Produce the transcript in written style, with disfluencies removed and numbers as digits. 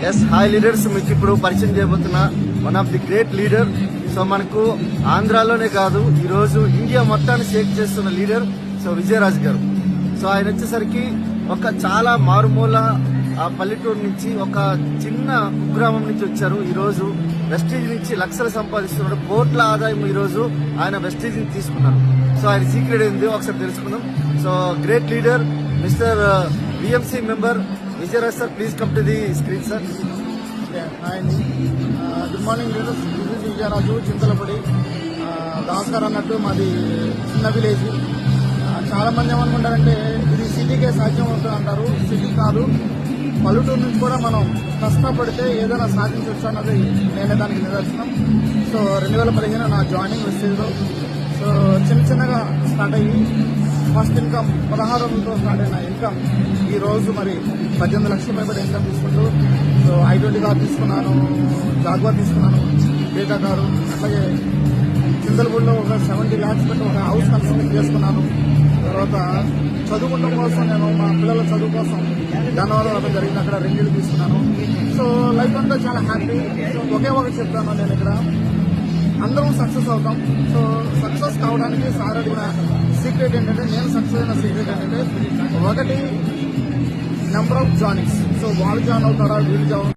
Yes hi leaders మీకు ఇప్పుడు పరిచయం చేయబోతున్న one of the great leader. So మనకు ఆంధ్రాలోనే కాదు ఈ రోజు ఇండియా మొత్తాన్ని షేక్ చేస్తున్న లీడర్ సో విజయరాజ్ గారు. సో ఆయన వచ్చేసరికి ఒక చాలా మారుమూల పల్లెటూరు నుంచి ఒక చిన్న కుగ్రామం నుంచి వచ్చారు. ఈ రోజు వెస్టీజ్ నుంచి లక్షలు సంపాదిస్తున్నాడు, కోట్ల ఆదాయం ఈ రోజు ఆయన వెస్టీజ్ నుంచి తీసుకున్నారు. సో ఆయన సీక్రెట్ ఏంది ఒకసారి తెలుసుకుందాం. So great leader mister BMC member Vijayaraj sir, please come to the screen sir. Hi అండి, good morning leaders. This is Vijayaraju, Chintalapudi దాస్కర్ అన్నట్టు మాది చిన్న విలేజ్. చాలా మంది ఏమనుకుంటారంటే ఇది సిటీకే సాధ్యం అవుతుంది అంటారు. సిటీ కాదు, పల్లెటూరు నుంచి కూడా మనం కష్టపడితే ఏదైనా సాధించవచ్చు అన్నది నేనే దానికి నిదర్శనం. సో 2015 నా జాయినింగ్ వెస్టేజ్లో. సో చిన్నగా స్టార్ట్ అయ్యి ఫస్ట్ ఇన్కమ్ 16,000తో స్టార్ట్ అయిన ఇన్కమ్ ఈ రోజు మరి 18 లక్షల రూపాయలు ఇన్కమ్ తీసుకుంటూ సో i20 కారు తీసుకున్నాను, జాగ్వార్ తీసుకున్నాను, బేటా కారు. అట్లాగే చింతలపూడిలో ఒక 70 lakhs పెట్టి ఒక హౌస్ కన్స్ట్రక్ట్ చేసుకున్నాను. తర్వాత చదువుకోవడం కోసం నేను మా పిల్లల చదువు కోసం ధనవరం అక్కడ జరిగింది, అక్కడ రెండిళ్ళు తీసుకున్నాను. సో లైఫ్ అంతా చాలా హ్యాపీ. సో ఒకే ఒకటి చెప్తాను, నేను ఇక్కడ అందరం సక్సెస్ అవుతాం. సో సక్సెస్ కావడానికి సార్ అడిగిన సీక్రెట్ ఏంటంటే, నేను సక్సెస్ అయిన సీక్రెట్ ఏంటంటే ఒకటి నెంబర్ ఆఫ్ జాయినింగ్స్. సో వాళ్ళు జాయిన్ అవుతారా, వీళ్ళు జాయిన్